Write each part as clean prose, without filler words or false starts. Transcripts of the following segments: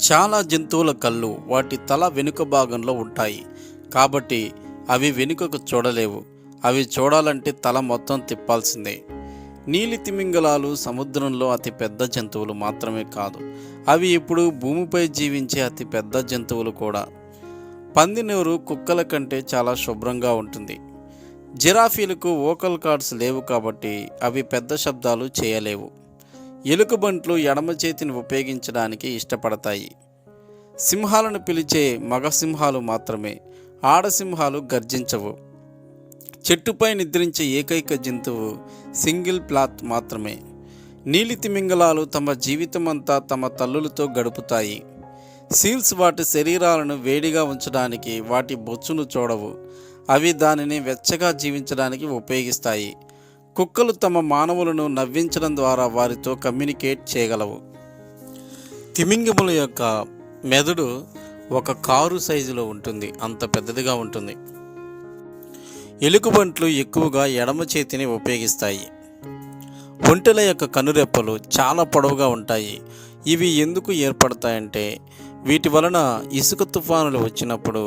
చాలా జంతువుల కళ్ళు వాటి తల వెనుక భాగంలో ఉంటాయి కాబట్టి అవి వెనుకకు చూడలేవు. అవి చూడాలంటే తల మొత్తం తిప్పాల్సిందే. నీలి తిమింగలాలు సముద్రంలో అతి పెద్ద జంతువులు మాత్రమే కాదు, అవి ఇప్పుడు భూమిపై జీవించే అతి పెద్ద జంతువులు కూడా. పందినూరు కుక్కల కంటే చాలా శుభ్రంగా ఉంటుంది. జిరాఫీలకు వోకల్ కార్డ్స్ లేవు కాబట్టి అవి పెద్ద శబ్దాలు చేయలేవు. ఎలుకబంట్లు ఎడమ చేతిని ఉపయోగించడానికి ఇష్టపడతాయి. సింహాలను పిలిచే మగ సింహాలు మాత్రమే, ఆడసింహాలు గర్జించవు. చెట్టుపై నిద్రించే ఏకైక జంతువు సింగిల్ ప్లాత్ మాత్రమే. నీలి తిమింగలాలు తమ జీవితమంతా తమ తల్లులతో గడుపుతాయి. సీల్స్ వాటి శరీరాలను వేడిగా ఉంచడానికి వాటి బొచ్చును చూడవు, అవి దానిని వెచ్చగా జీవించడానికి ఉపయోగిస్తాయి. కుక్కలు తమ మానవులను నవ్వించడం ద్వారా వారితో కమ్యూనికేట్ చేయగలవు. తిమింగముల యొక్క మెదడు ఒక కారు సైజులో ఉంటుంది, అంత పెద్దదిగా ఉంటుంది. ఎలుకబంట్లు ఎక్కువగా ఎడమ చేతిని ఉపయోగిస్తాయి. ఒంటెల యొక్క కనురెప్పలు చాలా పొడవుగా ఉంటాయి. ఇవి ఎందుకు ఏర్పడతాయంటే వీటి వలన ఇసుక తుఫానులు వచ్చినప్పుడు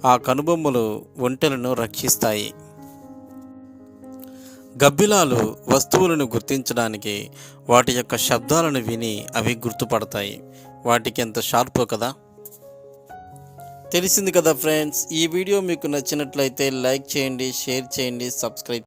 ఆ కనుబొమ్మలు ఒంటెలను రక్షిస్తాయి. గబ్బిలాలు వస్తువులను గుర్తించడానికి వాటి యొక్క శబ్దాలను విని అవి గుర్తుపడతాయి. వాటికి ఎంత షార్పో కదా. తెలిసింది కదా ఫ్రెండ్స్. ఈ వీడియో మీకు నచ్చినట్లయితే లైక్ చేయండి, షేర్ చేయండి, సబ్స్క్రైబ్